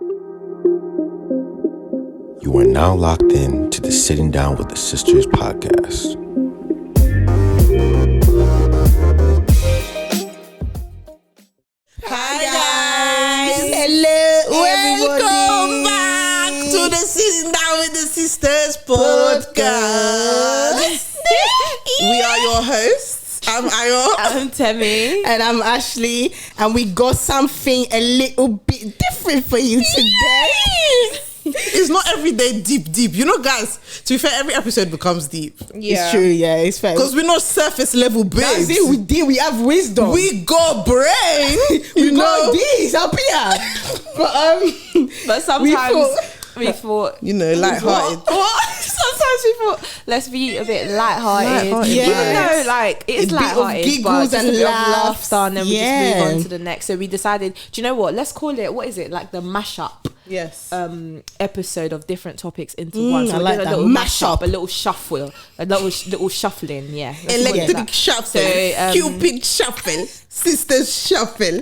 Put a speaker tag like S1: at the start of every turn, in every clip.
S1: You are now locked in to the Sitting Down with the Sisters podcast.
S2: Hi guys!
S3: Hello,
S2: Welcome back to the Sitting Down with the Sisters podcast. We are your hosts. I'm Ayo.
S3: I'm Temi.
S4: And I'm Ashley, and we got something a little bit different for you today.
S2: It's not every day deep. You know, guys, to be fair, every episode becomes deep.
S4: It's true, yeah, it's fair.
S2: Because we're not surface level babes.
S4: That's it, we have wisdom.
S2: We got brain.
S4: we got this up here.
S3: But sometimes we thought,
S2: you know, lighthearted.
S3: Sometimes we thought, let's be a bit lighthearted.
S4: Yeah.
S3: Even though, like, it's
S4: A bit of
S3: lighthearted, but
S4: giggles
S3: just
S4: and
S3: a bit of
S4: laughs.
S3: laughter, and then we just
S4: Yeah.
S3: move on to the next. So we decided, do you know what? Let's call it, what is it? Like the mashup.
S2: Yes.
S3: Episode of different topics into one. So
S4: I
S3: we
S4: like
S3: did a
S4: that.
S3: little
S4: Mashup.
S3: a little shuffle, a little shuffling. Yeah, let's call it
S2: Electric
S3: that.
S2: shuffle.
S3: So,
S2: Cupid shuffle. Sisters shuffle.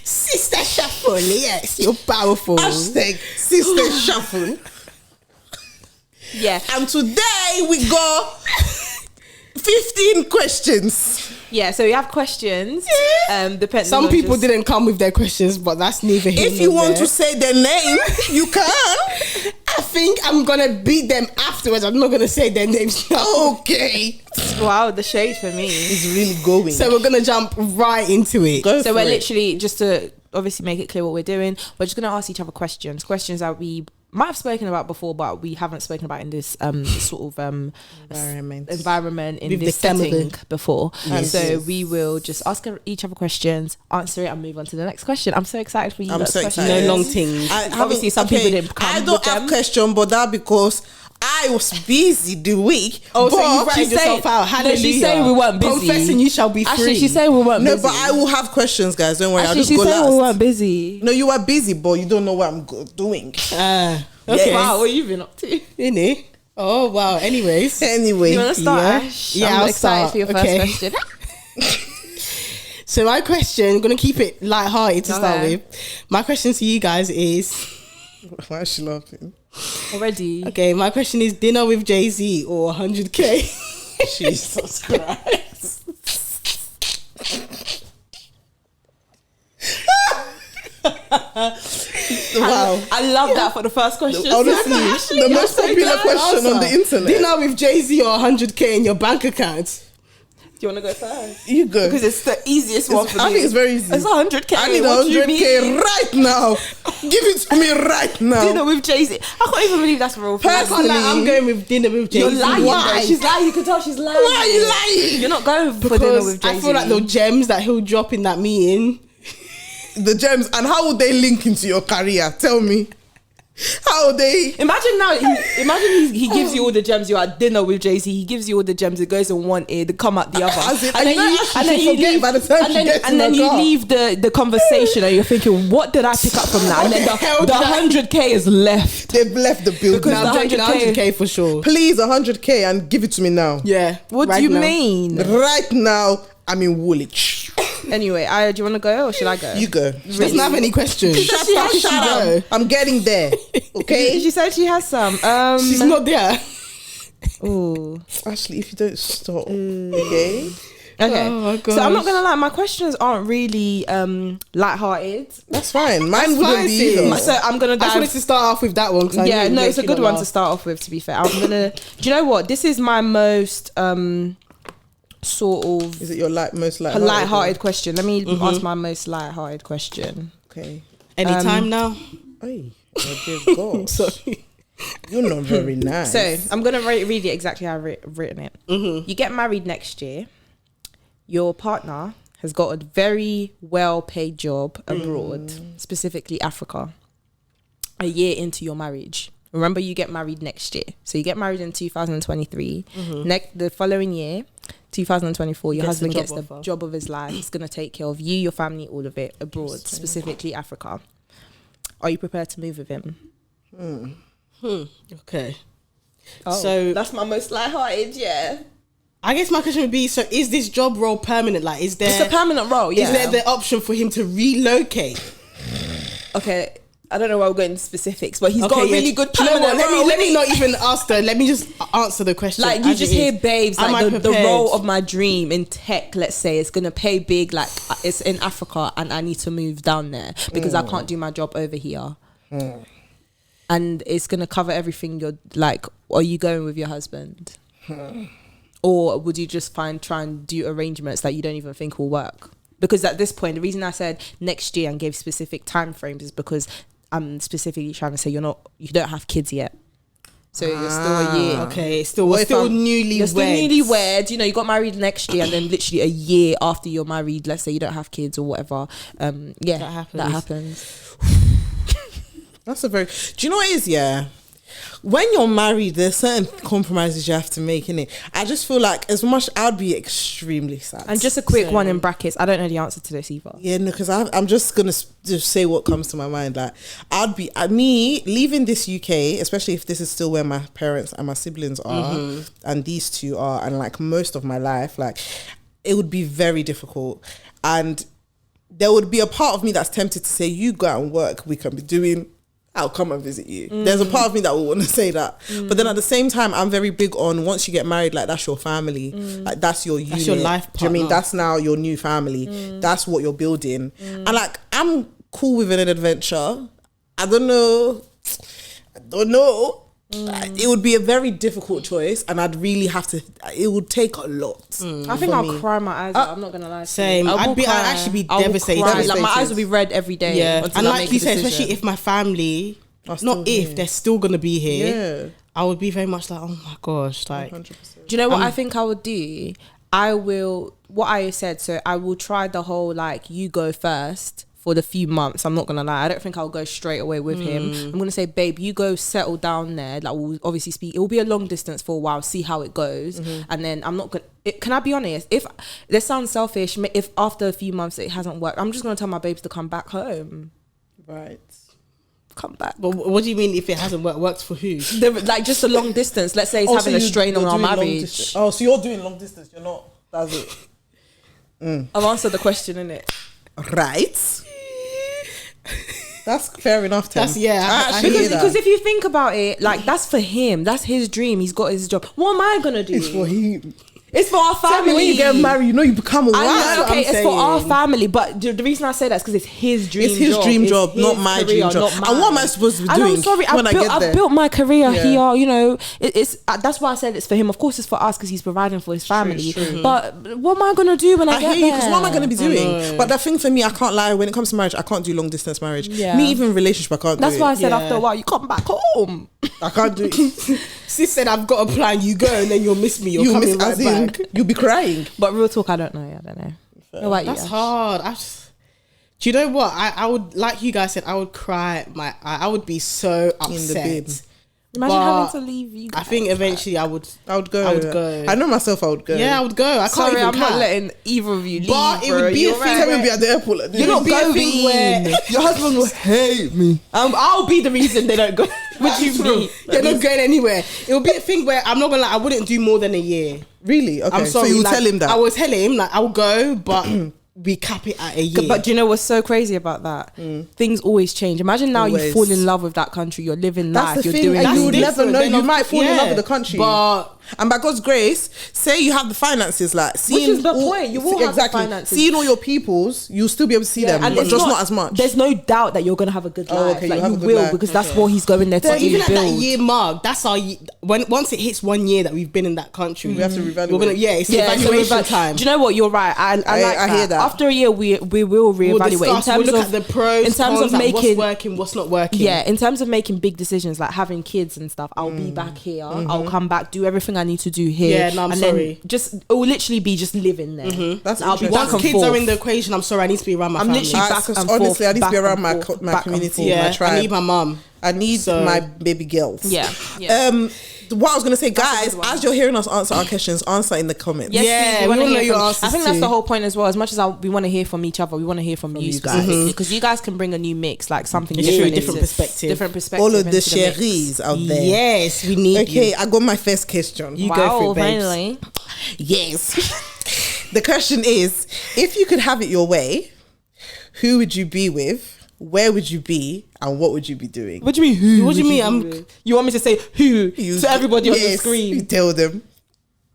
S4: Sister Shuffle, yes, you're powerful.
S2: Hashtag sister shuffle.
S3: Yeah,
S2: And today we got 15 questions.
S3: yeah. So we have questions. Depending.
S4: Some
S3: on
S4: people
S3: just-
S4: didn't come with their questions, but that's neither here
S2: If you
S4: nor
S2: want
S4: there.
S2: to say their name, you can.
S4: I think I'm gonna beat them afterwards. I'm not gonna say their names now.
S2: Okay.
S3: Wow, the shade for me.
S2: It's really going.
S4: So we're gonna jump right into it.
S2: Go
S3: So
S2: for
S3: we're
S2: it.
S3: literally, just to obviously make it clear what we're doing, we're just going to ask each other questions that we might have spoken about before, but we haven't spoken about in this sort of environment in
S4: With
S3: this
S4: the
S3: setting
S4: family.
S3: before.
S2: Yes.
S3: So
S2: Yes.
S3: we will just ask each other questions, answer it, and move on to the next question. I'm so excited for you.
S2: I'm
S3: lot's
S2: so
S3: questions.
S2: excited.
S4: No long things.
S3: Obviously, some people didn't come
S2: I don't
S3: with
S2: have
S3: them.
S2: question, but that because I was busy the week.
S4: Oh, so
S2: but
S4: you ratted
S3: she's
S4: yourself
S3: saying-
S4: out.
S3: no,
S4: Hallelujah.
S3: she's saying we weren't busy.
S4: Confessing you shall be free.
S3: Actually, she's saying we weren't
S2: no,
S3: busy.
S2: but I will have questions, guys. Don't worry.
S3: Actually,
S2: I'll just
S3: she's
S2: go
S3: saying
S2: last.
S3: we weren't busy.
S2: No, you are busy, but you don't know what I'm doing.
S4: Okay.
S3: Wow, what have you been up to?
S4: Innit? Oh, wow. Anyways.
S2: Anyway,
S3: You want to start,
S4: Yeah.
S3: Ash?
S4: Yeah,
S3: I'm
S4: I'll
S3: excited
S4: start.
S3: for your
S4: Okay.
S3: first question.
S4: So my question, I'm going to keep it light-hearted to start
S3: Okay.
S4: with. My question to you guys is,
S2: why is she laughing?
S3: Already.
S4: okay, my question is dinner with Jay-Z or 100K?
S2: Jesus Christ. Wow.
S3: I love that for the first question.
S2: Honestly, the most popular question on the internet.
S4: Dinner with Jay-Z or 100K in your bank account?
S3: Do you want to go first?
S2: You go.
S3: Because it's the easiest one for me.
S2: I think it's very easy.
S3: It's 100K.
S2: I need
S3: What do you mean?
S2: 100K right now. Give it to me right now.
S3: Dinner with Jay-Z. I can't even believe that's real.
S4: I can't lie, I'm going with dinner with Jay-Z.
S3: You're lying.
S2: Why?
S3: Though. She's lying. You can tell she's lying.
S2: Why are you lying?
S3: You're not going for dinner
S4: Because
S3: with Jay-Z.
S4: I feel like the gems that he'll drop in that meeting.
S2: The gems, and how would they link into your career? Tell me. How would they?
S3: Imagine now. He gives you all the gems. You're at dinner with Jay-Z. He gives you all the gems. It goes in one ear. They come out the other.
S2: As in,
S3: and then
S2: you
S3: you,
S2: know,
S3: and then
S2: she
S3: you
S2: forget
S3: leave.
S2: by the time
S3: and
S2: she
S3: then,
S2: gets
S3: and
S2: in
S3: then
S2: the
S3: you
S2: car.
S3: leave the conversation, and you're thinking, what did I pick up from that? And then
S4: hell
S3: the
S4: did I-
S3: 100K is left.
S2: They've left the building.
S3: Because
S4: Now I'm taking
S3: 100K
S4: 100K for sure.
S2: Please, 100K and give it to me now.
S4: Yeah.
S3: What
S4: right
S3: do you
S4: now.
S3: mean?
S2: Right now, I'm in Woolwich.
S3: Anyway, do you want to go or should I go?
S2: You go.
S4: She doesn't have any questions.
S2: Shut
S3: She
S2: up,
S3: has
S2: shut
S4: some.
S2: up. I'm getting there. Okay?
S3: She said she has some.
S4: She's not there.
S3: Ooh.
S2: Ashley, if you don't stop, okay?
S3: Okay.
S4: Oh my
S3: So I'm not
S4: gosh.
S3: gonna lie, my questions aren't really light-hearted.
S2: That's fine. Mine
S4: That's
S2: wouldn't
S4: fine,
S2: be
S4: sis.
S2: either.
S3: So I'm gonna
S4: I just wanted
S3: dive.
S4: to start off with that one. 'Cause I
S3: Yeah,
S4: knew it
S3: no,
S4: would
S3: it's a
S4: make
S3: good
S4: you
S3: one to
S4: laugh.
S3: start off with. To be fair, I'm gonna. Do you know what? This is my most sort of
S2: Is it your most light-hearted?
S3: light-hearted question. Let me ask my most light-hearted question.
S2: Okay.
S4: Anytime now.
S2: Hey, oh dear God.
S4: Sorry.
S2: You're not very nice.
S3: So I'm gonna read it exactly how I've written it. You get married next year. Your partner has got a very well-paid job abroad, specifically Africa. A year into your marriage, remember you get married next year. So you get married in 2023. The following year, 2024, your husband gets the job of his life. He's gonna take care of you, your family, all of it abroad, specifically Africa. Are you prepared to move with him?
S4: Okay.
S3: Oh,
S4: So
S3: that's my most lighthearted. Yeah,
S4: I guess my question would be: so is this job role permanent? Like, is there
S3: it's a permanent role. Yeah.
S4: is there the option for him to relocate?
S3: Okay. I don't know why we're going into specifics, but he's got a
S4: Okay,
S3: really
S4: yeah.
S3: good
S4: Do you know
S3: permanent
S4: what?
S3: role.
S4: Let me not even ask her. Let me just answer the question.
S3: Like, you
S4: as
S3: just
S4: it
S3: hear
S4: is.
S3: babes,
S4: Am I
S3: like the
S4: prepared?
S3: role of my dream in tech, let's say, it's going to pay big, like it's in Africa and I need to move down there because I can't do my job over here. And it's going to cover everything. You're like, are you going with your husband? Or would you just try and do arrangements that you don't even think will work? Because at this point, the reason I said next year and gave specific time frames is because I'm specifically trying to say you don't have kids yet. So you're still a year.
S4: Okay, we're still newlyweds.
S3: You're still newlyweds. You know, you got married next year, and then literally a year after you're married, let's say you don't have kids or whatever. That happens.
S2: That's a very... Do you know what it is, yeah? When you're married, there's certain compromises you have to make, innit? I just feel like as much... I'd be extremely sad.
S3: And just a quick one in brackets. I don't know the answer to this either.
S2: Yeah, no, because I'm just going to just say what comes to my mind. Like, me leaving this UK, especially if this is still where my parents and my siblings are, and these two are, and like most of my life, like, it would be very difficult. And there would be a part of me that's tempted to say, you go out and work, we can be doing... I'll come and visit you. There's a part of me that will want to say that. But then at the same time, I'm very big on once you get married, like that's your family. Like that's your unit.
S4: That's your life partner.
S2: Do you know what I mean? That's now your new family. That's what you're building. And like, I'm cool with an adventure. I don't know. It would be a very difficult choice and I'd really have to, it would take a lot.
S3: I think I'll cry my eyes out. I'm not gonna lie.
S4: Same. I'd actually be devastated.
S3: Like my eyes will be red every day.
S4: Yeah,
S3: until
S4: and
S3: I
S4: like
S3: make
S4: you
S3: a
S4: said,
S3: decision.
S4: especially if my family, they're still gonna be here. I would be very much like, oh my gosh, like.
S2: 100%.
S3: Do you know what I think I would do? What I said, so I will try the whole like you go first for the few months. I'm not gonna lie, I don't think I'll go straight away with him. I'm gonna say, babe, you go settle down there. Like, we'll obviously speak, it will be a long distance for a while, see how it goes. And then I'm not gonna, can I be honest, if this sounds selfish, if after a few months it hasn't worked, I'm just gonna tell my babes to come back home.
S2: Right.
S3: Come back.
S4: But what do you mean if it hasn't worked for who?
S3: Like just a long distance, let's say it's having a strain on our marriage.
S2: Oh, so you're doing long distance, you're not, that's it.
S3: I've answered the question, innit?
S2: Right. That's fair enough, Tim.
S4: I hear that.
S3: Because if you think about it, like that's for him. That's his dream. He's got his job. What am I gonna do?
S2: It's for him.
S3: It's for our family.
S2: When you get married, you know you become a wife.
S3: I know, okay, it's for our family, but the reason I say that is because it's his dream.
S2: It's his
S3: job.
S2: dream
S3: It's
S2: job,
S3: his
S2: not my
S3: career,
S2: dream job.
S3: not mine.
S2: And what am I supposed to be
S3: And
S2: doing?
S3: I'm sorry,
S2: when
S3: I've built my career here. You know, it's that's why I said it's for him. Of course, it's for us because he's providing for his family.
S2: True.
S3: But what am I gonna do when I get
S2: hear you,
S3: there?
S2: because what am I going to be doing? But the thing for me, I can't lie. When it comes to marriage, I can't do long distance marriage.
S3: Yeah.
S2: Me, even relationship, I can't.
S3: That's
S2: do
S3: why I
S2: it.
S3: said after a while, you come back home.
S2: I can't do it.
S4: Sis said, I've got a plan. You go and then you'll miss me. You're coming right back.
S2: You'll be crying.
S3: But real talk, I don't know. What about you?
S4: That's
S3: Ash?
S4: hard. Do you know what? I would, like you guys said, I would cry. I would be so upset.
S2: bin.
S3: Imagine
S4: But
S3: having to leave you.
S4: I think eventually I would
S2: go. I know myself. I would go.
S4: Yeah, I would go. I can't
S3: Sorry,
S4: even
S3: I'm not
S4: cap.
S3: letting either of you leave.
S4: But it
S3: bro.
S4: would be
S3: You're
S4: a thing
S3: right.
S2: Tell me be at the airport. Like this.
S3: You're not
S4: be a
S3: going.
S4: thing where
S3: Your husband will hate me. I'll be the reason they don't go. What do you mean?
S4: You're not going anywhere. It would be a thing where I'm not gonna lie, I wouldn't do more than a year.
S2: Really? Okay.
S4: I'm sorry.
S2: So you
S4: like,
S2: tell him that.
S4: I will tell him like I'll go, but we cap it at a year.
S3: But do you know what's so crazy about that? Things always change. Imagine now you
S2: Always.
S3: fall in love with that country. You're living
S2: That's
S3: life.
S2: the
S3: You're
S2: thing.
S3: doing
S2: And you would
S3: things.
S2: never know.
S4: Then
S2: You
S4: of-
S2: might fall in
S4: yeah.
S2: love with the country.
S4: But
S2: And by God's grace, say you have the finances, like seeing
S3: is the point. You will have the finances.
S2: Seeing all your peoples, you'll still be able to see them, but
S3: it's
S2: just not as much.
S3: There's no doubt that you're gonna have a good life.
S2: okay,
S3: Like
S2: you'll have
S3: you
S2: a good
S3: will
S2: life.
S3: because that's what he's going there to
S4: then
S3: do.
S4: even at that
S3: Build.
S4: year mark, that's our once it hits 1 year that we've been in that country,
S2: We have to reevaluate.
S4: We're gonna, it's
S3: Yeah, so
S4: evaluation
S3: reevaluate.
S4: time.
S3: Do you know what? You're right. I like
S2: I hear that.
S3: After a year, we will reevaluate
S4: We'll
S3: in terms
S4: look
S3: of
S4: at the pros,
S3: in terms
S4: cons,
S3: of
S4: like what's
S3: making
S4: working, what's not working.
S3: Yeah, in terms of making big decisions like having kids and stuff, I'll be back here. I'll come back, do everything I need to do here.
S4: Yeah, no, I'm
S3: and
S4: sorry.
S3: Then just it will literally be just living there.
S2: That's
S3: I'll be
S2: interesting.
S3: back
S4: Once
S3: and
S4: kids
S3: forth.
S4: are in the equation, I'm sorry, I need to be around my
S3: I'm
S4: family.
S3: literally back and
S2: honestly,
S3: forth,
S2: I need to
S3: back
S2: be around
S3: and
S2: my
S3: forth,
S2: my
S3: back and
S2: community,
S3: forth.
S2: my tribe.
S4: I need my mum.
S2: I need
S4: So-
S2: my baby girls.
S3: Yeah.
S2: What I was gonna say, guys,
S3: good one.
S2: as you're hearing us answer our questions, answer in the comments.
S3: Yes,
S4: Yeah,
S3: please,
S4: we
S3: wanna
S4: wanna
S3: hear
S4: know your
S3: from-
S4: answers
S3: I think that's
S4: too.
S3: the whole point as well. As much as we want to hear from each other, we want to hear from you specifically because you guys can bring a new mix, like something
S4: It's
S3: different,
S4: true, different
S3: into-
S4: perspective.
S3: different perspective.
S2: All of the
S3: into mix.
S2: cheries out there.
S4: Yes, we need
S2: Okay,
S4: you.
S2: I got my first question.
S4: You
S3: Wow,
S4: go for it, babes.
S3: finally.
S2: Yes. The question is, if you could have it your way, who would you be with? Where would you be? and what would you be doing?
S3: What do you mean who?
S4: What do you mean?
S3: You want me to say who to everybody on the
S2: Yes,
S3: screen?
S2: you tell them.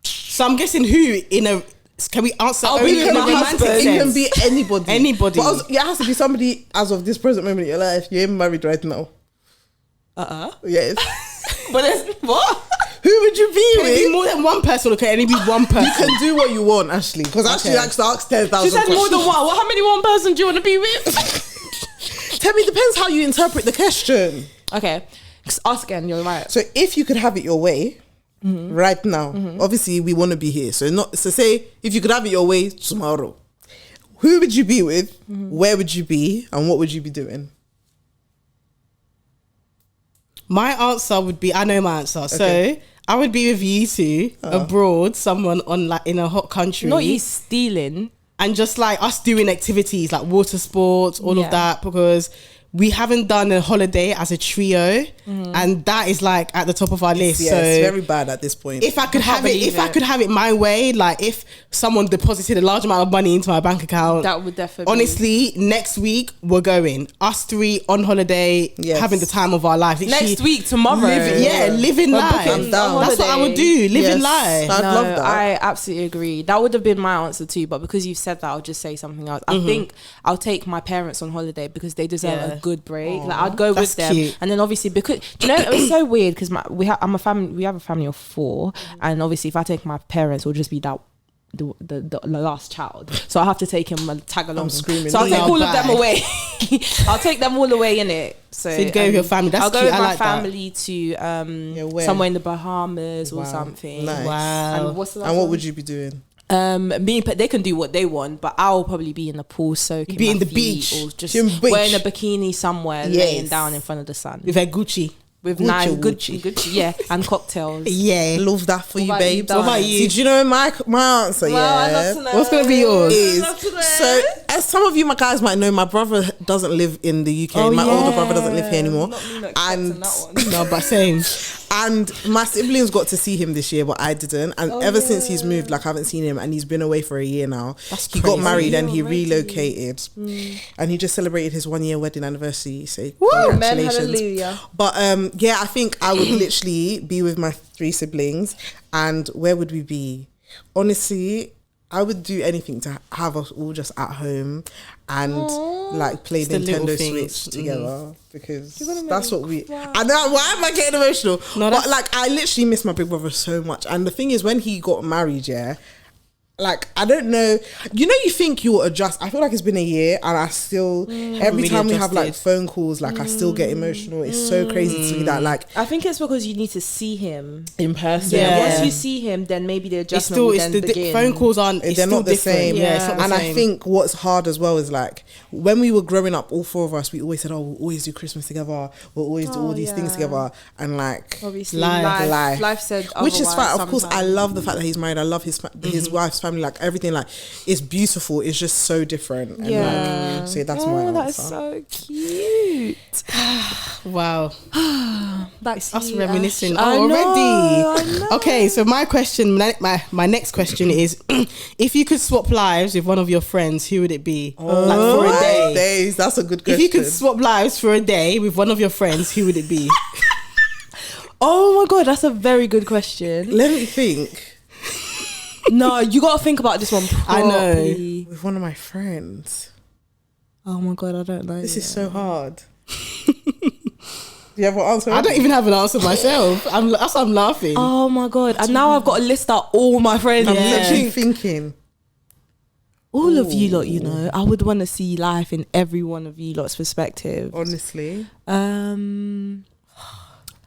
S4: So I'm guessing who in a. Can we answer?
S3: I'll
S4: only
S3: be
S4: in a
S3: my
S4: romantic
S3: husband.
S2: It can
S4: sense?
S2: be anybody.
S4: Anybody.
S2: But also, it has to be somebody as of this present moment in your life. You're married right now. Yes.
S3: But there's what?
S2: Who would you be
S4: Can it be
S2: with?
S4: more than one person, or can it only be one person?
S2: You can do what you want, Ashley. Because Ashley
S4: Okay.
S2: likes to ask 10,000
S3: She said more than
S2: questions.
S3: one. Well, how many one person do you want to be with?
S2: Tell me, depends how you interpret the question.
S3: Okay, ask again. You're right.
S2: So if you could have it your way right now, obviously we want to be here. So say if you could have it your way tomorrow, who would you be with? Where would you be? And what would you be doing?
S4: My answer would be, I know my answer. So I would be with you two abroad, someone on like in a hot country.
S3: Not you stealing.
S4: And just like us doing activities like water sports, all
S3: Yeah.
S4: of that, because we haven't done a holiday as a trio, and that is like at the top of our list.
S2: Yeah,
S4: so
S2: it's very bad at this point.
S4: if I could have it,
S3: believe
S4: if I
S3: it.
S4: could have it my way, like if someone deposited a large amount of money into my bank account,
S3: That would definitely.
S4: honestly, next week we're going. Us three on holiday,
S2: Yes.
S4: having the time of our life. Literally
S3: Next week, tomorrow.
S4: living
S3: We're
S4: life.
S3: booking
S2: down.
S4: That's what I would do. Living
S2: Yes.
S4: life.
S2: I'd love that.
S3: I absolutely agree. That would have been my answer too, but because you've said that, I'll just say something else. I think I'll take my parents on holiday because they deserve
S4: Yeah.
S3: a good break. Like I'd go
S4: That's
S3: with them,
S4: cute.
S3: and then obviously because you know it's so weird because we have a family of 4, and obviously if I take my parents, it'll just be that. The last child, so I have to take him and tag along.
S2: screaming.
S3: So I'll take
S4: No,
S3: all of them
S4: bye.
S3: away. I'll take them all away in it. So
S4: you'd go with your family. That's
S3: I'll go
S4: cute.
S3: with
S4: I
S3: my
S4: like that.
S3: family to
S2: where?
S3: somewhere in the Bahamas or
S2: Wow.
S3: something.
S2: Nice.
S4: Wow.
S3: And what's the last
S2: And what
S3: one?
S2: would you be doing?
S3: They can do what they want, but I'll probably be in the pool soaking
S4: Be
S3: my
S4: in the
S3: feet
S4: beach.
S3: or just
S2: In the beach.
S3: wearing a bikini somewhere,
S2: Yes.
S3: laying down in front of the sun
S4: With a Gucci.
S3: with
S2: Gucci,
S3: nice
S2: Gucci.
S3: Gucci, yeah, and cocktails.
S4: Yeah.
S2: Love that for you,
S3: about you,
S2: babes.
S3: darling?
S4: What about you?
S2: See, do you know my answer?
S4: What's gonna be yours?
S2: Is so as some of you my guys might know, my brother doesn't live in the UK. My older brother doesn't live here anymore, and
S4: No, but same.
S2: and my siblings got to see him this year, but I didn't. And ever since he's moved, like I haven't seen him, and he's been away for a year now. He got
S4: crazy.
S2: married and he relocated, and he just celebrated his 1 year wedding anniversary. So congratulations!
S3: hallelujah.
S2: But yeah, I think I would literally be with my 3 siblings, and where would we be? Honestly, I would do anything to have us all just at home and like play
S4: the little
S2: Nintendo
S4: things.
S2: Switch together because that's what we. I know, why am I getting emotional?
S4: No,
S2: but like I literally miss my big brother so much. And the thing is, when he got married, yeah. Like I don't know, you know, you think you'll adjust. I feel like it's been a year, and I still every
S4: really
S2: time we have like
S4: adjusted.
S2: phone calls, like I still get emotional. It's so crazy to me that like
S3: I think it's because you need to see him.
S2: in person,
S3: Yeah.
S4: Yeah.
S3: Once you see him, then maybe the
S4: It's
S3: adjustment
S4: still,
S3: will
S4: it's
S3: then
S4: the
S3: begin.
S4: phone calls aren't, it's
S2: they're
S4: still
S2: not the
S4: different.
S2: same.
S4: Yeah, it's not the
S2: And
S4: same.
S2: I think what's hard as well is like when we were growing up, all 4 of us, we always said, "Oh, we'll always do Christmas together. We'll always do all these things together." And like,
S3: Obviously,
S2: Life.
S3: life said
S2: which is
S3: otherwise
S2: fine. Of course, I
S3: sometimes.
S2: love the fact that he's married. I love his wife's family. Like everything, like it's beautiful. It's just so different. And
S3: Yeah.
S2: like, so that's my
S3: That is
S2: answer.
S3: so cute.
S4: Wow.
S3: Back
S4: Us
S3: to you,
S4: reminiscing
S3: Ash. I
S4: already.
S3: know.
S4: Okay, so my question, my next question is, if you could swap lives with one of your friends, who would it be? Like for a
S2: My
S4: day.
S2: days. That's a good
S4: If
S2: question.
S4: you could swap lives for a day with one of your friends, who would it be?
S3: Oh my god, that's a very good question.
S2: Let me think.
S3: No, you gotta think about this one
S4: I know.
S3: properly.
S2: With one of my friends.
S3: Oh my god, I don't know.
S2: This is so hard. Do you have an answer?
S4: I don't even have an answer myself. That's why I'm laughing.
S3: Oh my god, and now I've got to list out all my friends.
S2: I'm
S4: Yeah.
S2: literally thinking.
S3: All of you lot, you know, I would want to see life in every one of you lot's perspective.
S2: Honestly,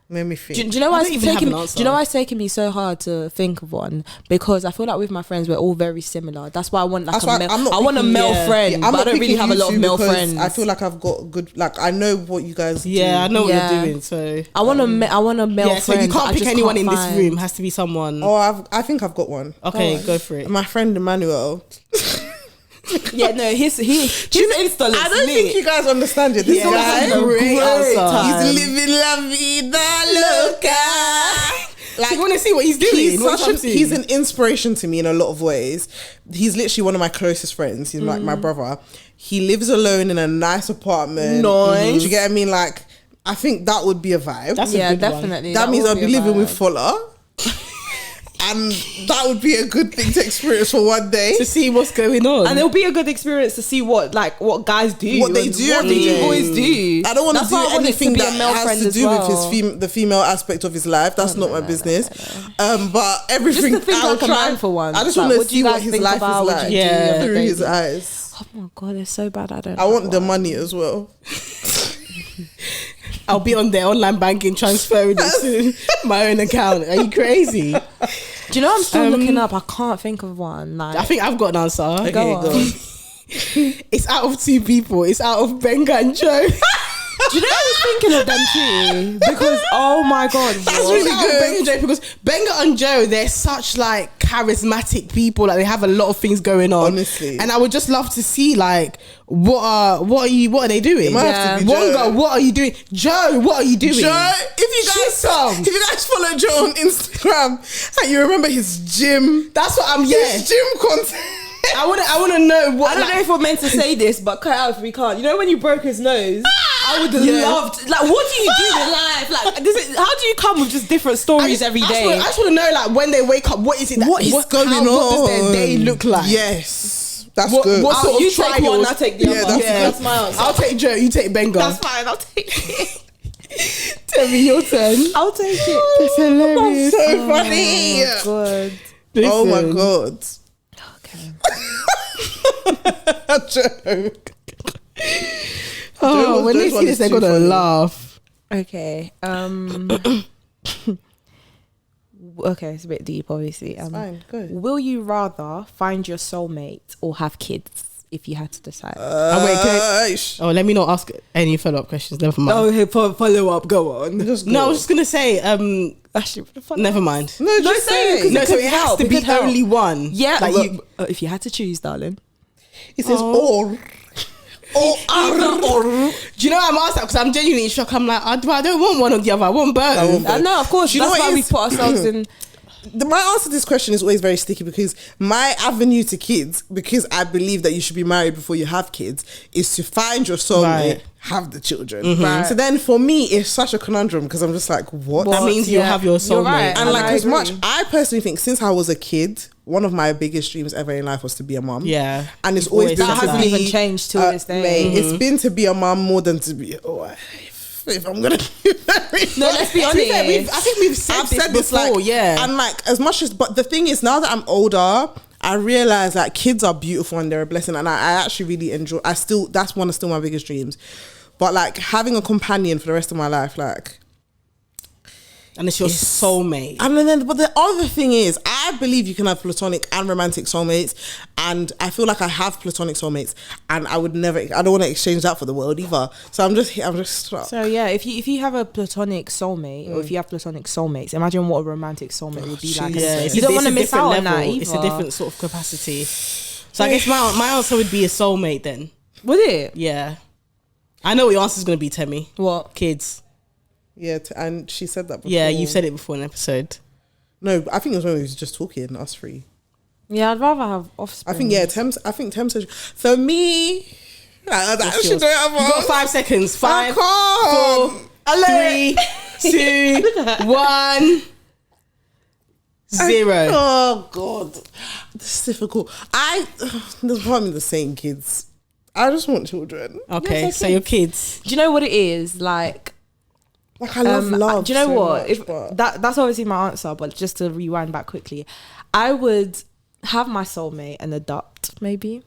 S2: let me think.
S3: Do you know why
S4: I
S3: it's
S4: don't even have
S3: taking
S4: an
S3: me?
S4: answer.
S3: Do you know why it's taking me so hard to think of one? Because I feel like with my friends we're all very similar. That's why I want like
S2: That's
S3: a
S2: why
S3: male.
S2: I'm not
S3: I want a
S2: picking-
S3: male
S4: yeah.
S3: friend,
S2: I'm
S3: but I
S2: not
S3: don't really
S2: picking
S3: have a
S2: you
S3: lot of
S2: two
S3: male
S2: because
S3: friends.
S2: I feel like I've got good. Like I know what you guys. do.
S4: Yeah, I know what
S3: Yeah.
S4: you're doing. So
S3: I want a male
S4: yeah, so
S3: friend.
S4: you
S3: but I
S4: can't pick
S3: just
S4: anyone in
S3: can't
S4: this
S3: find-
S4: room. Has to be someone.
S2: Oh, I think I've got one.
S4: Okay, go for it.
S2: My friend Emmanuel.
S3: Yeah, no, his Insta looks
S2: I don't
S3: lit.
S2: think you guys understand it. This
S4: Yeah,
S2: guy,
S4: that's a great answer.
S2: he's living la vida loca. Like,
S4: you want to see what he's doing.
S2: He's an inspiration to me in a lot of ways. He's literally one of my closest friends. He's like my brother. He lives alone in a nice apartment.
S3: Nice.
S2: Do you get what I mean? Like, I think that would be a vibe.
S4: That's a good
S3: definitely.
S2: That means I'll be living
S3: vibe.
S2: with Fola. And that would be a good thing to experience for one day.
S4: to see what's going on.
S3: And it'll be a good experience to see what guys do,
S2: What they do every day.
S3: boys do.
S2: I don't want to do anything
S3: be
S2: that
S3: a male
S2: has
S3: friend
S2: to
S3: as
S2: do
S3: well.
S2: with the female aspect of his life. That's not my business. But everything
S3: Just to think
S2: I'll
S3: like a
S2: try.
S3: man for once.
S2: I just
S3: Like,
S2: want to
S3: what do you
S2: see what
S3: guys
S2: his
S3: think
S2: life
S3: about?
S2: is
S3: What
S2: like
S3: do you do every
S2: through
S3: day?
S2: his eyes.
S3: Oh my god, it's so bad.
S2: I want the money as well.
S4: I'll be on their online banking transferring it to my own account. Are you crazy?
S3: Do you know I'm still looking up? I can't think of one. Like,
S4: I think I've got an answer.
S2: Okay,
S3: Go
S2: go
S3: on.
S2: on.
S4: It's out of two people. It's out of Benga and Joe.
S3: do you know I was thinking of them too? Because oh my god,
S2: That's
S3: what?
S2: really
S4: It's out of
S2: good.
S4: Benga and Joe because Benga and Joe, they're such like charismatic people. Like they have a lot of things going on.
S2: Honestly.
S4: And I would just love to see like what are they doing?
S2: It might have to be
S4: One
S2: Joe.
S4: girl, what are you doing? Joe, what are you doing?
S2: Joe, if you guys follow Joe on Instagram and you remember his gym,
S4: That's what I'm.
S2: his gym content.
S4: I want to know what.
S3: I don't know if we're meant to say this, but cut it out if we can't. You know when you broke his nose? I would have loved. Like, what do you do in life? Like, how do you come with just different stories every day?
S4: I just want to know, like, when they wake up, what is it?
S2: What is going on?
S4: What does their day look like?
S2: Yes, that's
S4: What-
S2: good.
S4: what sort of
S3: you take
S4: trials?
S3: one, I take the
S2: Yeah,
S3: other.
S2: that's
S3: That's my answer.
S4: I'll take Joe. You take Benga.
S3: That's fine. I'll take it.
S4: Tell me your turn.
S3: I'll take it.
S4: That's hilarious.
S2: so funny.
S3: Good.
S2: Oh my
S4: Listen.
S2: god.
S3: Okay.
S2: Joke.
S4: Oh, when they
S2: Joe's
S4: see
S2: one
S4: this,
S2: is
S4: they're
S2: too
S4: gonna
S2: funny.
S4: laugh.
S3: Okay. Okay, it's a bit deep, obviously.
S2: Fine, good.
S3: Will you rather find your soulmate or have kids if you had to decide?
S4: Oh, let me not ask any follow-up questions. Never mind.
S3: hey, follow up. Go on.
S2: Just
S4: No, I
S2: go.
S4: was just gonna say.
S3: Actually,
S4: Never mind.
S2: No, just
S3: say it,
S2: say
S3: 'cause
S4: No,
S3: it
S4: so
S3: could
S4: it has
S3: help,
S4: to
S3: it
S4: be
S3: could help.
S4: only one.
S3: Yeah,
S4: like
S3: look,
S4: you.
S3: if you had to choose, darling.
S2: It says or.
S4: Do you know I'm asked that because I'm genuinely shocked. I'm like, I don't want one or the other. I want both.
S3: No, of course.
S2: Do you know
S3: That's
S2: what
S3: why we
S2: is-
S3: put ourselves in.
S2: My answer to this question is always very sticky because my avenue to kids, because I believe that you should be married before you have kids, is to find your soulmate,
S4: Right.
S2: have the children.
S3: Right.
S2: So then for me, it's such a conundrum because I'm just like, what?
S4: That means you'll have your
S3: You're
S4: soulmate.
S3: right.
S2: And like
S3: I
S2: as
S3: agree.
S2: much, I personally think since I was a kid, one of my biggest dreams ever in life was to be a mum.
S4: Yeah.
S2: And it's
S4: You've
S2: always
S4: always
S2: been
S3: That
S2: to
S3: hasn't
S2: be,
S3: even changed till this day.
S2: mate, it's been to be a mum more than to be a wife. If I'm gonna be married.
S3: No, let's be
S4: To be fair,
S3: honest.
S4: I think we've said
S2: I've
S4: this
S2: said this
S4: before.
S2: like,
S4: yeah.
S2: and like as much as, but the thing is, now that I'm older, I realize that kids are beautiful and they're a blessing, and I actually really enjoy. That's one of still my biggest dreams. But like having a companion for the rest of my life, like.
S4: And it's your soulmate.
S2: And then, but the other thing is, I believe you can have platonic and romantic soulmates, and I feel like I have platonic soulmates, and I don't want to exchange that for the world either. So I'm just stuck.
S3: So yeah, if you have a platonic soulmate, or if you have platonic soulmates, imagine what a romantic soulmate would be like.
S2: jeez.
S4: Yeah,
S3: You don't want to miss out on that either.
S4: It's a different sort of capacity. So I guess my answer would be a soulmate then.
S3: Would it?
S4: Yeah. I know what your answer is going to be, Temi.
S3: What?
S4: Kids.
S2: Yeah, and she said that before.
S4: Yeah, you've said it before in an episode.
S2: No, I think it was when we was just talking, us three.
S3: Yeah, I'd rather have offspring.
S2: I think Thames said, for me, I should
S4: yours?
S2: do it.
S4: You've got 5 seconds. 5,
S2: I
S4: 4, 3, 2, 1, 0.
S2: Oh God, this is difficult. There's part of me that's saying kids. I just want children.
S4: Okay,
S3: Yeah,
S4: so your kids.
S3: Do you know what it is? Like,
S2: Like I love love.
S3: do you know
S2: so
S3: what?
S2: much,
S3: If
S2: but-
S3: that's obviously my answer, but just to rewind back quickly, I would have my soulmate and adopt maybe.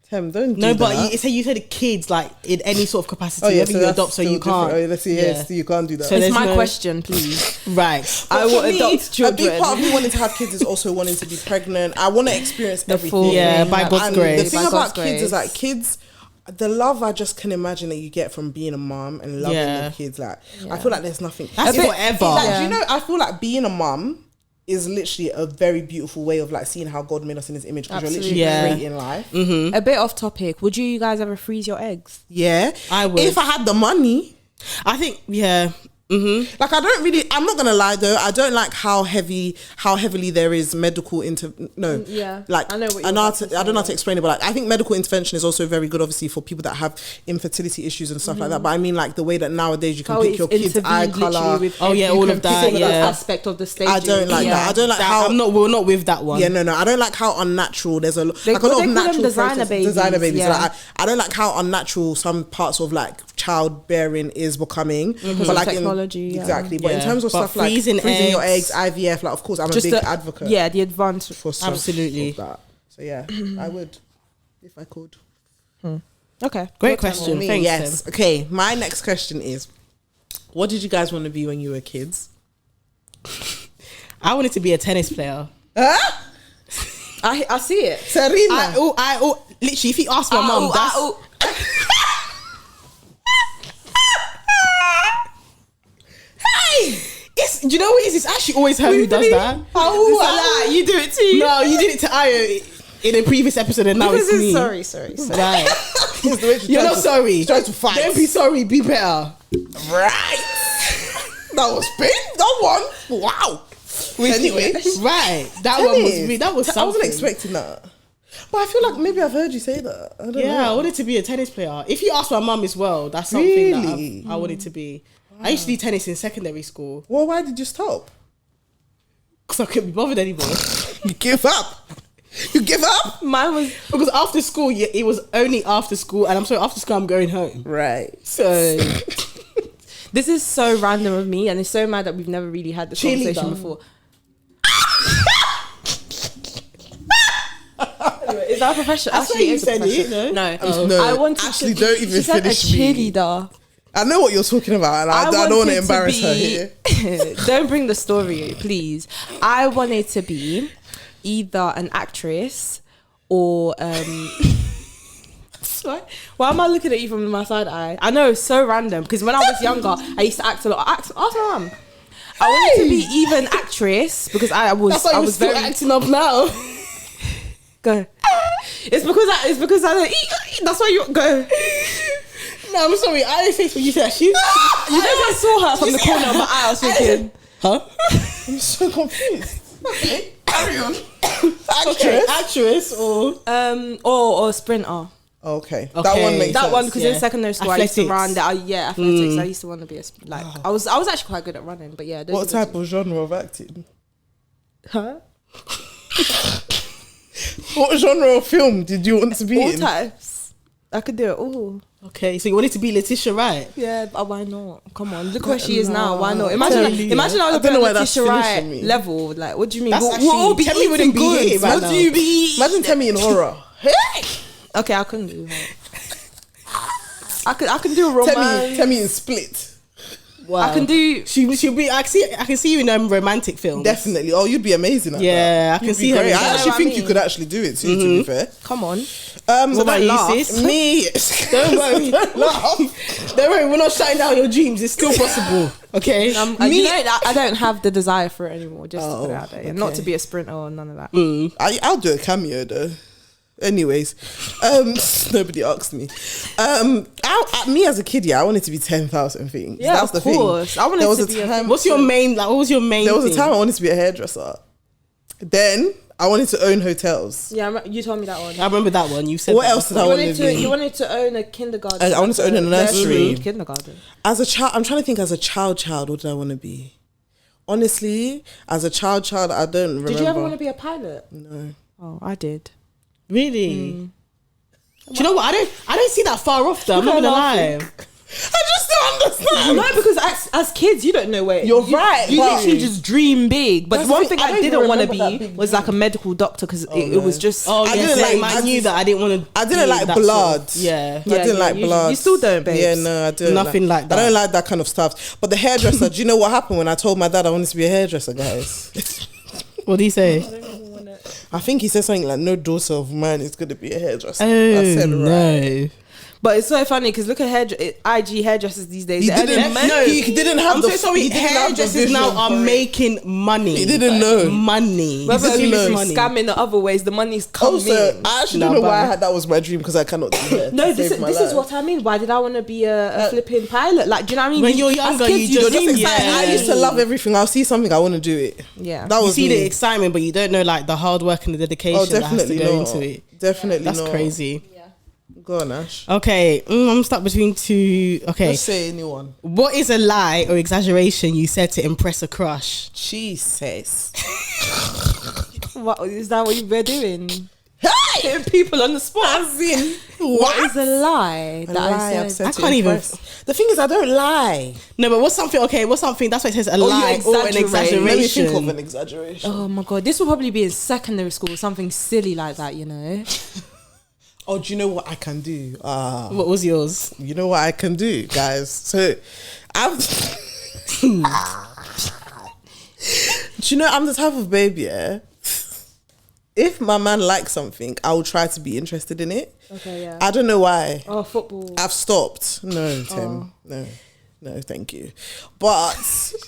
S2: Tem, don't do
S4: No, but
S2: that.
S4: you said kids like in any sort of capacity.
S2: Oh yeah,
S4: whether you
S2: that's
S4: adopt, so
S2: still
S4: you
S2: different.
S4: can't.
S2: Oh, let's see.
S4: Yeah.
S2: Yes, you can't do that.
S4: So
S3: It's
S4: there's
S3: my
S4: no-
S3: question, please.
S4: Right.
S3: I
S2: But
S3: will
S2: for me,
S3: adopt
S2: a big
S3: children.
S2: part of me wanting to have kids is also wanting to be pregnant. I want to experience everything.
S3: full
S4: Yeah,
S3: thing,
S4: by
S3: like-
S4: God's
S2: And
S4: grace.
S2: the thing
S3: By
S2: about
S3: God's
S2: kids is
S3: grace.
S2: like kids, the love I just can imagine that you get from being a mom and loving
S4: Yeah.
S2: the kids. Like I feel like there's nothing.
S4: That's
S2: It's-
S4: forever.
S2: Like,
S3: Yeah.
S2: you know, I feel like being a mom is literally a very beautiful way of like seeing how God made us in His image because you're literally
S3: Absolutely.
S2: creating life.
S3: A bit off topic. Would you guys ever freeze your eggs?
S2: Yeah,
S4: I would.
S2: if I had the money.
S4: I think, yeah.
S2: Like I'm not gonna lie though, I don't like how heavily there is medical like
S3: I know what you're
S2: I
S3: about to say,
S2: don't know how to explain it, but like I think medical intervention is also very good, obviously, for people that have infertility issues and stuff like that. But I mean, like the way that nowadays you can pick your kid's eye color.
S4: All of that.
S3: Aspect of the stage.
S2: I don't like that. I don't like how
S4: we're not with that one.
S2: Yeah, no. I don't like how unnatural. There's a lot of natural
S3: designer babies.
S2: Designer babies.
S3: Yeah.
S2: Like, I don't like how unnatural some parts of like childbearing is becoming. But like
S3: technology,
S2: exactly. But in terms of stuff like
S4: freezing
S2: your eggs, IVF, like of course I'm a big advocate.
S3: Yeah, the advantage
S2: for stuff
S4: absolutely
S2: of that. So yeah, I would if I could.
S3: Okay,
S4: great question. Thanks,
S2: yes.
S4: Tim.
S2: Okay, my next question is, what did you guys want to be when you were kids?
S4: I wanted to be a tennis player.
S2: Huh?
S3: I see it.
S2: Serena.
S4: I literally, if you ask my mum, that's do you know what it is? It's actually always her who does that.
S3: You do it too.
S4: No, you did it to Ayo in a previous episode, and now
S3: because
S4: it's me.
S3: Sorry.
S4: Right. You're not sorry.
S2: Trying to fight.
S4: Don't be sorry. Be better.
S2: Right. That was big. That one. Wow. Anyway,
S4: right. That one was that was something.
S2: I wasn't expecting that. But I feel like maybe I've heard you say that. I don't know.
S4: I wanted to be a tennis player. If you ask my mum as well, that's something that I wanted to be. Wow. I used to do tennis in secondary school.
S2: Well, why did you stop?
S4: Because I couldn't be bothered anymore.
S2: You give up. You give up?
S3: Mine was
S4: because after school, it was only after school, and I'm sorry, after school I'm going home.
S2: Right.
S4: So
S3: this is so random of me, and it's so mad that we've never really had this conversation before. Anyway, is that a profession?
S4: Actually, you said it.
S3: No. I wanted
S2: actually
S3: to
S2: don't even
S3: she said
S2: finish
S3: a cheerleader.
S2: I know what you're talking about, and I don't want to embarrass her here.
S3: Don't bring the story, please. I wanted to be either an actress or why am I looking at you from my side eye? I know, it's so random because when I was younger, I used to act a lot. Ask my mum. I wanted to be even actress because I was
S4: very acting up now.
S3: Go. It's because I don't eat. That's why you go.
S4: No, I'm sorry. I didn't say what you said. You know,
S3: I saw her from the corner of my eye. I was thinking,
S4: huh?
S2: I'm so confused. Okay, carry on.
S4: Actress
S3: or sprinter.
S2: Okay. That one makes sense.
S3: That one because in secondary school
S4: athletics.
S3: I used to run. Athletics. I used to want to be I was actually quite good at running. But yeah.
S2: What type of genre of acting?
S3: Huh?
S2: What genre of film did you want to be in?
S3: All types. I could do it all.
S4: Okay, so you wanted to be Letitia Wright?
S3: Yeah, but why not? Come on, look where she is now. Why not? Imagine I was at Letitia Wright level. Like, what do you mean? We'll all be
S4: Temmie wouldn't be here right now.
S3: What do you be?
S2: Imagine Temmie in horror.
S3: Okay, I couldn't do that. I can do a romance.
S2: Temmie in Split.
S3: Wow. I can do.
S4: She'll be. I can see you in romantic films.
S2: Definitely. Oh, you'd be amazing at that.
S4: Yeah, I can see her.
S2: I actually think you could actually do it too. To be fair.
S3: Come on.
S2: What
S4: about you, sis?
S2: Me.
S4: Don't worry. Don't laugh. Don't worry. We're not shutting down your dreams. It's still possible. Okay.
S3: Me. I don't have the desire for it anymore. Just to put it out there. Okay. Not to be a sprinter or none of that.
S2: I'll do a cameo though. Anyways, nobody asked me. Me as a kid, I wanted to be 10,000 things.
S3: Yeah,
S2: that's the
S3: course.
S2: thing.
S3: I wanted to be a time.
S4: What's your main? Like, what was your main?
S2: There was a time I wanted to be a hairdresser. Then I wanted to own hotels.
S3: Yeah, you told me that one.
S4: I remember that one. You said.
S2: What else did I want to be?
S3: You wanted to own a kindergarten.
S2: I wanted to own a nursery.
S3: Kindergarten.
S2: As a child, I'm trying to think. As a child, what did I want to be? Honestly, as a child, I don't remember.
S3: Did you ever want to be a pilot?
S2: No.
S3: Oh, I did.
S4: Really? Do you know what? I don't see that far off though. I'm not gonna lie.
S2: I just don't understand.
S3: No, because as kids, you don't know where
S2: you're right.
S3: You literally just dream big. But
S2: that's
S3: one thing I didn't want to be was like a medical doctor because it was just.
S4: Oh, I knew that I didn't want to.
S2: I didn't like blood.
S4: Yeah,
S2: I didn't like blood.
S3: You still don't, babe.
S2: Yeah, no, I don't.
S4: Nothing like that.
S2: I don't like that kind of stuff. But the hairdresser. Do you know what happened when I told my dad I wanted to be a hairdresser, guys?
S4: What did he say?
S2: I think he said something like, "No daughter of mine is going to be a hairdresser."
S4: Oh,
S2: I said, right.
S4: No.
S3: But it's so funny because look at IG hairdressers these days.
S2: He didn't have
S4: I'm
S2: the.
S4: so sorry.
S2: he didn't have the
S4: Hairdressers now
S2: vision
S4: are
S2: for it.
S4: making money.
S2: He didn't know.
S4: Money.
S3: Whether
S2: didn't
S3: it's
S2: know.
S3: scamming the other ways, the money's coming.
S2: Also, I actually don't know why I had that was my dream because I cannot do that.
S3: No, this is what I mean. Why did I want to be a flipping pilot? Like, do you know what I mean?
S4: When you're
S3: As
S4: younger,
S3: kids,
S4: you just
S3: dream,
S4: think, yeah.
S2: I used to love everything. I'll see something, I want to do it.
S3: Yeah.
S2: That
S4: You
S2: was
S4: see
S2: me.
S4: the excitement, but you don't know like the hard work and the dedication
S2: Oh,
S4: that has to
S2: definitely
S4: go
S2: not.
S4: into it.
S2: Definitely
S4: That's
S2: not.
S4: crazy.
S2: Go on, Ash.
S4: Okay, I'm stuck between two. Okay,
S2: Let's say anyone.
S4: what is a lie or exaggeration you said to impress a crush?
S2: Jesus.
S3: What is that? What you were doing?
S2: Hey!
S3: Hitting people on the spot.
S2: As in,
S3: What is a lie that
S2: I've
S3: I said?
S2: said
S4: I
S2: to
S4: can't even-
S2: impress. The thing is, I don't lie.
S4: No, but what's something? Okay, what's something? That's why it says a
S3: you
S4: lie or an
S3: exaggerate.
S2: Let me think of
S4: exaggeration.
S2: an exaggeration.
S3: Oh my god, this will probably be in secondary school, something silly like that, you know.
S2: Oh, do you know what I can do?
S4: What was yours?
S2: You know what I can do, guys? So, I'm. Do you know I'm the type of baby? Yeah. If my man likes something, I will try to be interested in it.
S3: Okay, yeah.
S2: I don't know why.
S3: Oh, football.
S2: I've stopped. No, Tim. No, thank you. But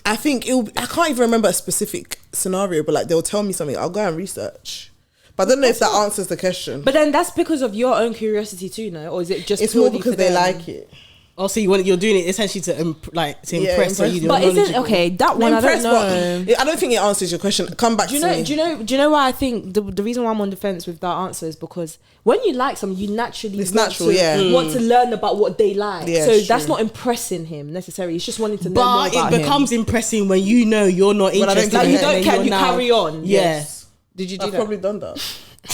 S2: I think I can't even remember a specific scenario, but like they'll tell me something. I'll go and research. But I don't know if that answers the question.
S3: But then that's because of your own curiosity too, no? Or is it just
S2: It's more
S3: purely
S2: because
S3: for
S2: they
S3: them?
S2: like it.
S4: Also, you're doing it essentially to impress. So
S2: impress.
S4: you're
S3: But is it
S4: knowledgeable.
S3: okay? That one I don't
S2: Impressed,
S3: know.
S2: but I don't think it answers your question. Come back
S3: Do you
S2: to
S3: know?
S2: me.
S3: Do you know why I think the reason why I'm on the fence with that answer is because when you like something, you naturally
S2: It's
S3: want
S2: natural,
S3: to,
S2: yeah.
S3: want to learn about what they like.
S2: Yeah,
S3: so
S2: it's
S3: that's
S2: true.
S3: not impressing him necessarily. It's just wanting to know more
S4: But
S3: about
S4: it becomes impressing when you know you're not
S2: When I don't
S4: interested.
S2: care.
S3: him. Like you
S2: and
S3: don't
S4: then
S3: care,
S4: you're
S3: you
S4: now-
S3: carry on.
S4: Yeah.
S2: Yes.
S3: Did you do
S2: I've
S3: that?
S2: probably done that.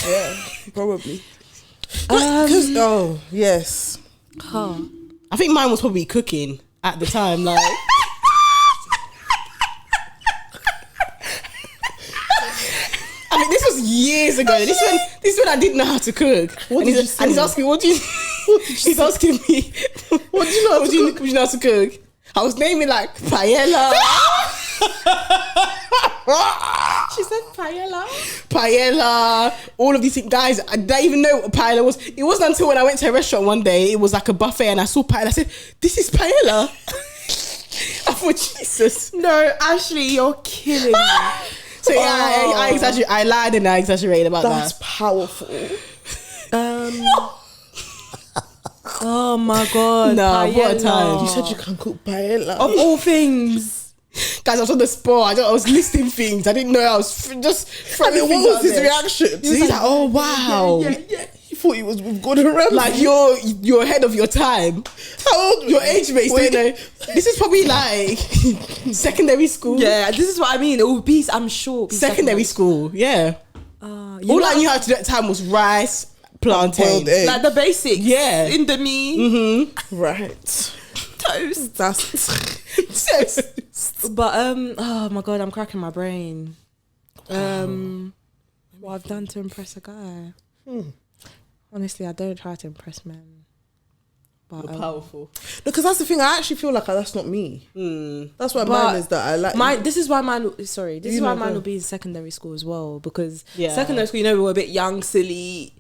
S2: Yeah, probably. Because yes.
S3: Huh.
S4: I think mine was probably cooking at the time. Like, I mean, this was years ago. This is when I didn't know how to cook.
S2: What
S4: and
S2: did
S4: he's,
S2: you say?
S4: and he's asking, what do you? He's asking me,
S2: What do you know how to cook?
S4: What do you know how to cook? I was naming like paella.
S3: She said paella.
S4: Paella, all of these things. Guys, I didn't even know what paella was. It wasn't until when I went to a restaurant one day, it was like a buffet and I saw paella. I said, this is paella. I thought, Jesus.
S3: No, Ashley, you're killing me.
S4: So yeah, I exaggerate. I lied and I exaggerated about
S2: That's
S4: that.
S2: powerful.
S3: Oh my god.
S4: Nah, what a
S3: paella.
S4: time.
S2: You said you can cook paella.
S3: Of all things.
S4: Guys, I was on the spot. I was listing things. I didn't know. I was just
S2: And then what was his reaction?
S4: So he's like, oh wow.
S2: Yeah. He thought he was with Gordon Ramsay.
S4: Like you're ahead of your time.
S2: How old?
S4: Your age mates don't know. This is probably like secondary school.
S3: Yeah, this is what I mean. It will be, I'm sure. Be
S4: Secondary school. Yeah. All I knew how to do at the time was rice, plantain.
S2: Boiled egg.
S3: Like the basics.
S4: Yeah.
S3: Indomie.
S2: Right.
S3: Toast.
S2: That's
S3: But oh my god, I'm cracking my brain. What I've done to impress a guy. Honestly, I don't try to impress men. But
S4: Powerful.
S2: because that's the thing. I actually feel like that's not me. That's why
S3: But
S2: mine is that I like.
S3: this is why mine. Sorry, this
S2: You
S3: is why
S2: know,
S3: mine
S2: go.
S3: will be in secondary school as well, because
S4: Yeah.
S3: secondary school, you know, we were a bit young, silly.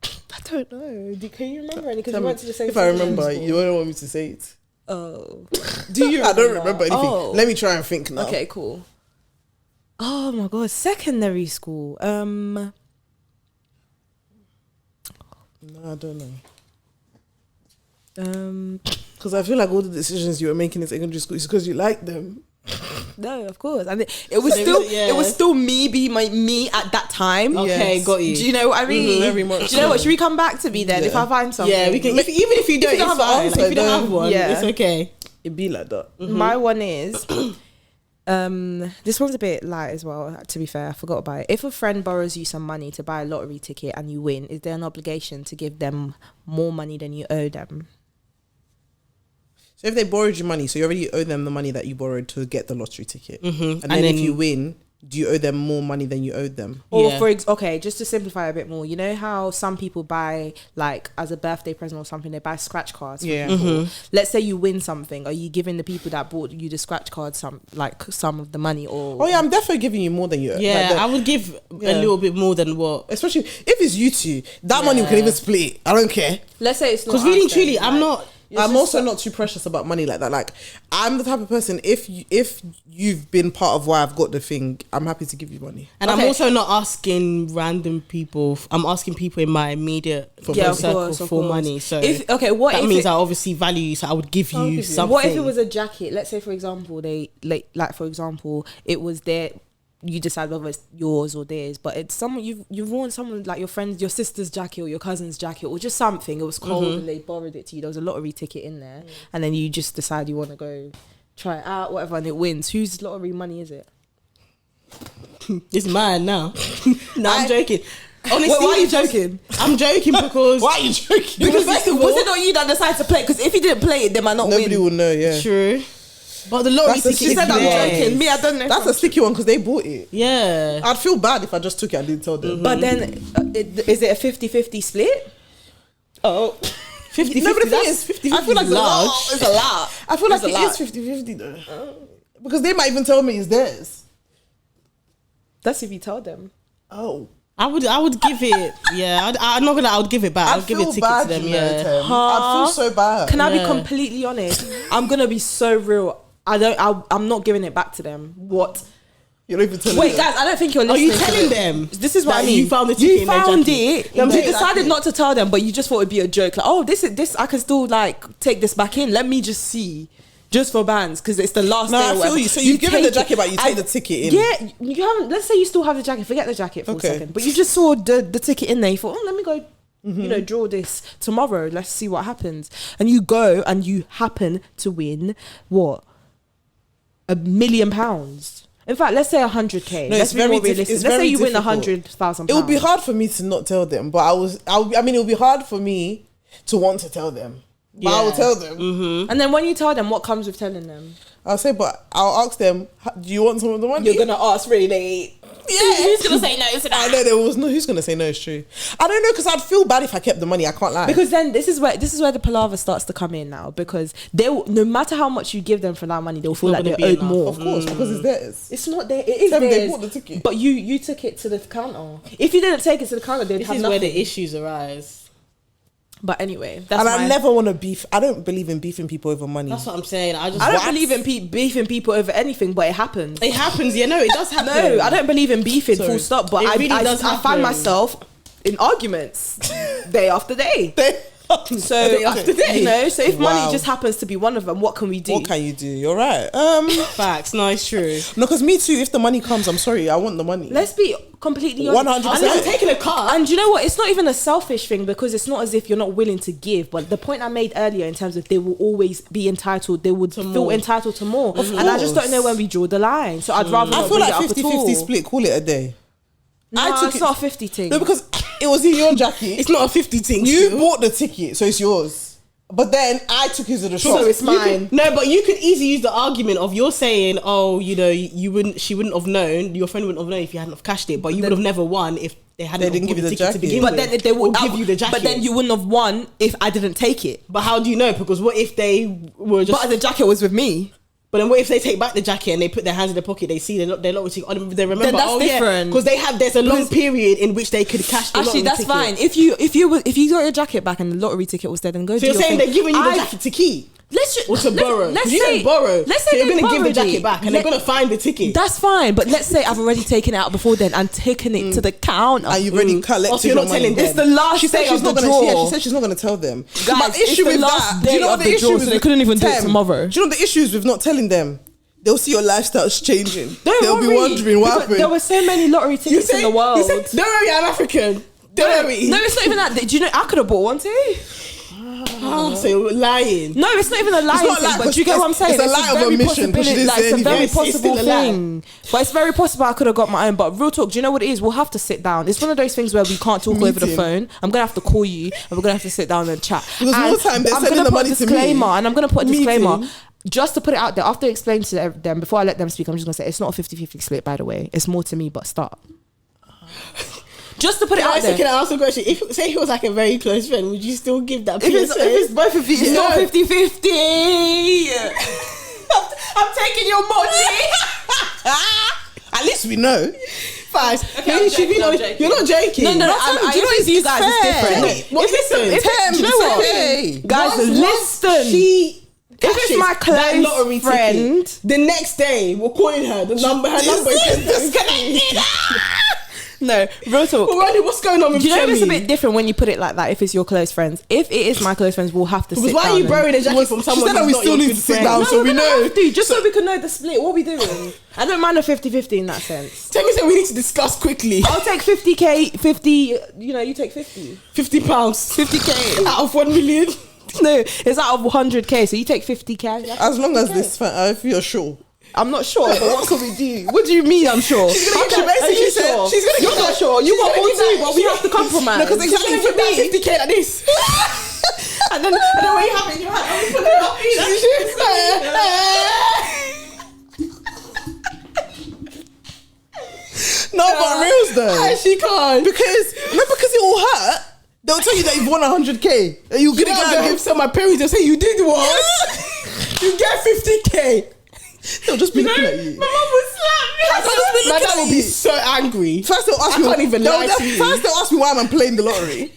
S3: I don't know. Can you remember any? Because we went to the same.
S2: If I
S3: secondary
S2: remember,
S3: school.
S2: you don't want me to say it.
S3: Oh, do you?
S2: I don't remember anything.
S3: Oh.
S2: Let me try and think now.
S3: Okay, cool. Oh my god, secondary school.
S2: No, I don't know. Because I feel like all the decisions you were making in secondary school is because you like them.
S3: No, of course. And it was
S4: So
S3: still
S4: yeah.
S3: it was still me being me at that time.
S4: Okay,
S2: Yes.
S4: got you.
S3: Do you know what I mean?
S2: Very much
S3: Do you know what?
S2: so.
S3: Should we come back to me then if
S2: Yeah.
S3: I find something?
S4: Yeah, we can. Even if you don't,
S3: you don't
S4: it's
S3: have an
S4: fine.
S3: answer,
S4: Like, if you don't
S2: then-
S4: have one,
S3: Yeah.
S4: it's okay.
S2: It'd be like that.
S3: My one is this one's a bit light as well, to be fair. I forgot about it. If a friend borrows you some money to buy a lottery ticket and you win, is there an obligation to give them more money than you owe them?
S2: So if they borrowed you money, so you already owe them the money that you borrowed to get the lottery ticket, and then
S4: then
S2: if you win, do you owe them more money than you owed them?
S3: Or
S4: Yeah.
S3: okay, just to simplify a bit more, you know how some people buy, like, as a birthday present or something, they buy scratch cards. For
S2: Yeah.
S3: people. Let's say you win something. Are you giving the people that bought you the scratch card some of the money? Or
S2: Oh yeah, I'm definitely giving you more than you.
S4: Yeah,
S2: like
S4: I would give a little bit more than what.
S2: especially if it's you two. That money we can even split. I don't care.
S3: let's say it's not
S4: Because really,
S3: us
S4: truly,
S3: then,
S4: I'm
S3: like,
S4: not.
S2: I'm also not too precious about money like that. Like, I'm the type of person, if you've been part of why I've got the thing, I'm happy to give you money.
S4: And I'm
S3: Okay.
S4: also not asking random people. I'm asking people in my immediate circle for money. So
S3: what
S4: that
S3: if
S4: means
S3: it-
S4: I obviously value you. So I would give you something.
S3: What if it was a jacket? Let's say, for example, for example, it was their. You decide whether it's yours or theirs, but it's someone you've worn someone like your friend's, your sister's jacket or your cousin's jacket or just something. It was cold and they borrowed it to you. There was a lottery ticket in there, and then you just decide you want to go try it out, whatever, and it wins. Whose lottery money is it?
S4: It's mine now. No, I'm joking. Honestly,
S3: Why are you joking?
S4: I'm joking because
S2: Why are you joking?
S3: Because
S4: first of
S3: was
S4: all-
S3: it not you that decided to play? Because if you didn't play it, they might not
S2: Nobody
S3: win.
S2: will know. Yeah,
S4: true. But the lottery
S2: That's a
S4: ticket
S2: sticky
S3: She
S4: is
S3: said I'm
S2: Yeah.
S3: joking. Me, I don't know.
S2: that's a sticky one because they bought it.
S4: Yeah.
S2: I'd feel bad if I just took it and didn't tell them.
S3: But then, is it a 50-50 split?
S4: Oh. 50-50.
S2: No, but the thing
S4: That's
S2: is,
S4: 50-50
S2: I feel like
S4: is
S2: it's a
S4: large.
S2: lot. It's a lot. I feel like
S3: It's a
S2: it
S3: lot.
S2: is 50-50 though. Because they might even tell me it's theirs.
S3: That's if you tell them.
S2: Oh.
S4: I would give it. Yeah, I'm not gonna. I would give it back. I'd give a ticket to them.
S2: you know,
S4: Yeah.
S2: Tem. I'd feel so bad.
S3: Can I be
S4: Yeah.
S3: completely honest? I'm gonna be so real. I'm not giving it back to them. What?
S2: You don't even tell
S3: Wait,
S2: them.
S3: guys, I don't think you're
S4: Are
S3: listening.
S4: you telling
S3: to it.
S4: them?
S3: This is what
S4: that
S3: I mean.
S4: You found the ticket in their
S3: found
S4: jacket?
S3: it.
S2: Yeah,
S3: You
S2: exactly.
S3: decided not to tell them, but you just thought it'd be a joke. Like, oh, this I can still like take this back in. Let me just see. Just for bands, because it's the last
S2: No,
S3: day.
S2: I
S3: or
S2: feel
S3: whatever.
S2: you. So you've given
S3: take
S2: the jacket,
S3: it-
S2: but you take the ticket in.
S3: Yeah, you haven't. Let's say you still have the jacket. Forget the jacket for
S2: Okay.
S3: a second. But you just saw the ticket in there. You thought, oh, let me go. You know, draw this tomorrow. Let's see what happens. And you go and you happen to win what? £1 million. In fact, let's say 100K.
S2: No,
S3: Let's
S2: it's
S3: be
S2: very
S3: more
S2: diff-
S3: realistic.
S2: it's
S3: Let's say
S2: very
S3: you win
S2: difficult.
S3: 100,000.
S2: It would be hard for me to not tell them, but I mean, it would be hard for me to want to tell them. But I will
S4: Yeah.
S2: tell them.
S3: And then when you tell them, what comes with telling them?
S2: I'll say, but I'll ask them, do you want some of the money?
S3: You're gonna ask really.
S2: Yeah.
S3: Who's gonna say no to
S2: I
S3: that?
S2: know there was no. Who's gonna say no? It's true. I don't know because I'd feel bad if I kept the money. I can't lie.
S3: Because then this is where the palaver starts to come in now, because they will, no matter how much you give them for that money, they'll feel
S4: not
S3: like
S4: gonna
S3: they're
S4: be
S3: owed
S4: enough.
S3: more.
S2: of course, because it's theirs.
S3: It's not there. It is
S2: Them, they
S3: theirs.
S2: bought the ticket.
S3: But you took it to the counter. If you didn't take it to the counter, they'd
S4: This
S3: have
S4: is
S3: nothing.
S4: where the issues arise.
S3: But anyway, that's
S2: And
S3: my,
S2: I never want to beef. I don't believe in beefing people over money.
S4: That's what I'm saying. I
S3: don't
S2: What?
S3: believe in beefing people over anything, but it happens.
S4: It happens. Yeah, no, it does happen.
S3: No, I don't believe in beefing.
S2: Sorry.
S3: Full stop. But
S4: It
S3: I
S4: really does
S3: I find
S4: happen.
S3: myself in arguments day after day. So
S2: Day after day.
S3: you know, so if
S2: Wow.
S3: money just happens to be one of them, what can we do?
S2: What can you do? You're right.
S4: Facts. No, it's true.
S2: No, because me too. If the money comes, I'm sorry. I want the money.
S3: Let's be completely honest.
S2: 100%.
S4: I'm taking a car.
S3: And you know what? It's not even a selfish thing, because it's not as if you're not willing to give. But the point I made earlier in terms of they will always be entitled, they would feel
S4: more.
S3: entitled to more. And I just don't know when we draw the line. So I'd rather
S2: I
S3: not
S2: feel
S3: bring
S2: like
S3: it up at all.
S2: 50-50 split. Call it a day.
S3: No,
S2: I took
S3: it's
S2: it-
S3: not a 50 thing.
S2: No, because it was in your jacket.
S4: It's not a 50 thing.
S2: You
S4: still.
S2: bought the ticket, so it's yours. But then I took it to the shop.
S3: So it's
S4: You
S3: mine.
S4: could- no, but you could easily use the argument of you're saying, oh, you know, she wouldn't have known, your friend wouldn't have known if you hadn't have cashed it, but you would have never won if they hadn't
S2: They didn't
S4: have
S2: give
S4: bought
S2: you the
S4: ticket to
S2: jacket.
S4: begin
S3: But
S4: with.
S3: then if they would
S4: Or give you the jacket.
S3: But then you wouldn't have won if I didn't take it.
S4: But how do you know? Because what if they were just?
S3: But the jacket was with me.
S4: But then what if they take back the jacket and they put their hands in their pocket? They see they're not they remember.
S3: Then that's
S4: oh
S3: different.
S4: because there's a long period in which they could cash. The
S3: Actually,
S4: lottery
S3: that's
S4: ticket.
S3: fine. If you got your jacket back and the lottery ticket was there, then go.
S4: So
S3: do
S4: you're
S3: your
S4: saying
S3: thing.
S4: they're giving you the
S3: I-
S4: jacket to keep
S3: Let's just,
S4: or to borrow?
S3: Let's
S4: you
S3: say
S4: can borrow.
S3: Let's
S4: so
S3: say
S4: you're
S3: they
S4: going to give the
S3: borrowed
S4: jacket
S3: it.
S4: back, and they're going to find the ticket.
S3: That's fine, but let's say I've already taken it out before then and taken it to the counter.
S2: And you've already collected
S4: Oh, so you're
S2: your
S4: not
S2: money.
S4: telling them.
S3: It's the last
S2: She said
S3: day
S2: she's
S3: of the
S2: not
S3: draw.
S2: gonna. Yeah, she said she's not gonna tell them.
S3: Guys,
S2: My
S3: it's
S2: issue
S3: the
S2: with
S3: last
S2: that.
S3: day
S2: Do you know
S3: of
S2: what
S3: the
S2: the issue
S3: draw,
S2: is?
S3: so they
S2: with
S3: couldn't even do it
S2: Tem?
S3: tomorrow.
S2: Do you know what the issue is with not telling them? They'll see your lifestyle's changing.
S3: Don't
S2: They'll
S3: worry,
S2: be wondering what
S3: because
S2: happened.
S3: there were so many lottery tickets in the world.
S4: You said, don't worry, I'm African. Don't worry.
S3: No, it's not even that. Do you know I could have bought one too?
S4: Oh, so you're lying.
S3: No, it's not even a lying
S2: not
S3: thing.
S2: lie,
S3: But do you get what I'm saying?
S2: it's a lie of omission, but she didn't say
S3: it's a very
S2: anything.
S4: Yes, it's still
S3: possible
S4: a lie.
S3: thing. But it's very possible I could have got my own. But real talk, do you know what it is? We'll have to sit down. It's one of those things where we can't talk over the
S2: Meeting.
S3: phone. I'm gonna have to call you, and we're gonna have to sit down and chat.
S2: Because
S3: And
S2: more time they're
S3: I'm
S2: sending
S3: gonna
S2: the
S3: put
S2: money
S3: a
S2: to me.
S3: disclaimer, and I'm gonna put a disclaimer.
S2: Meeting.
S3: just to put it out there, after explaining to them, before I let them speak, I'm just going to say, it's not a 50-50 split, by the way. It's more to me, but start. Just to put it out there.
S4: Can I ask a question? If say he was like a very close friend, would you still give that?
S3: If it's both of you, it's not 50-50. I'm taking your money.
S2: At least we know.
S4: Fast.
S3: Okay, I'm joking, I'm joking.
S4: You're not joking.
S3: No.
S2: Do you know
S3: If you guys, it's different.
S2: Do you know what?
S3: Guys, listen.
S4: She.
S3: If it's my
S4: that lottery
S3: close friend,
S4: ticket, the next day we're calling her. Her number is disconnected.
S3: no, real talk.
S4: Well, Ronnie, what's going on with
S3: Do you know
S4: Chemi?
S3: it's a bit different when you put it like that? If it's your close friends, if it is my close friends, we'll have to sit down.
S4: Why are you borrowing a jacket from someone?
S2: She said that we still need to sit down,
S3: No,
S2: so we know.
S3: have to, just so we can know the split. What are we doing? I don't mind a 50-50 in that sense.
S4: Chemi said we need to discuss quickly.
S3: I'll take 50k, 50. You know, you take 50.
S4: £50,
S2: 50k
S4: out of 1 million.
S3: No, it's out of 100k, so you take 50k.
S2: As long as this, if you're sure.
S3: I'm not sure, but what can we do? What do you mean I'm sure?
S2: She's gonna give that. She said she's gonna.
S3: You're not sure. You want more too, but we have to compromise.
S2: No, because exactly for me,
S4: 50k like this.
S3: and then when you have it in your hand, I'm putting it up.
S2: No, but reals though.
S4: She can't.
S2: Because it will hurt. They'll tell you that you've won 100k. And you're gonna go
S4: give some of my parents. They'll say you did what? You get 50k.
S2: They'll just be looking at you.
S3: My mum would slap me.
S4: My dad will be so angry.
S2: First they'll ask me.
S4: Can't even lie to you.
S2: First they'll ask me why I'm playing the lottery.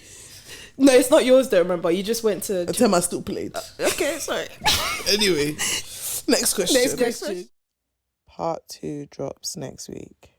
S3: No, it's not yours though, remember. You just went to...
S2: I tell them I still played.
S3: Okay, sorry.
S2: Anyway, next question.
S4: Next question.
S2: Part 2 drops next week.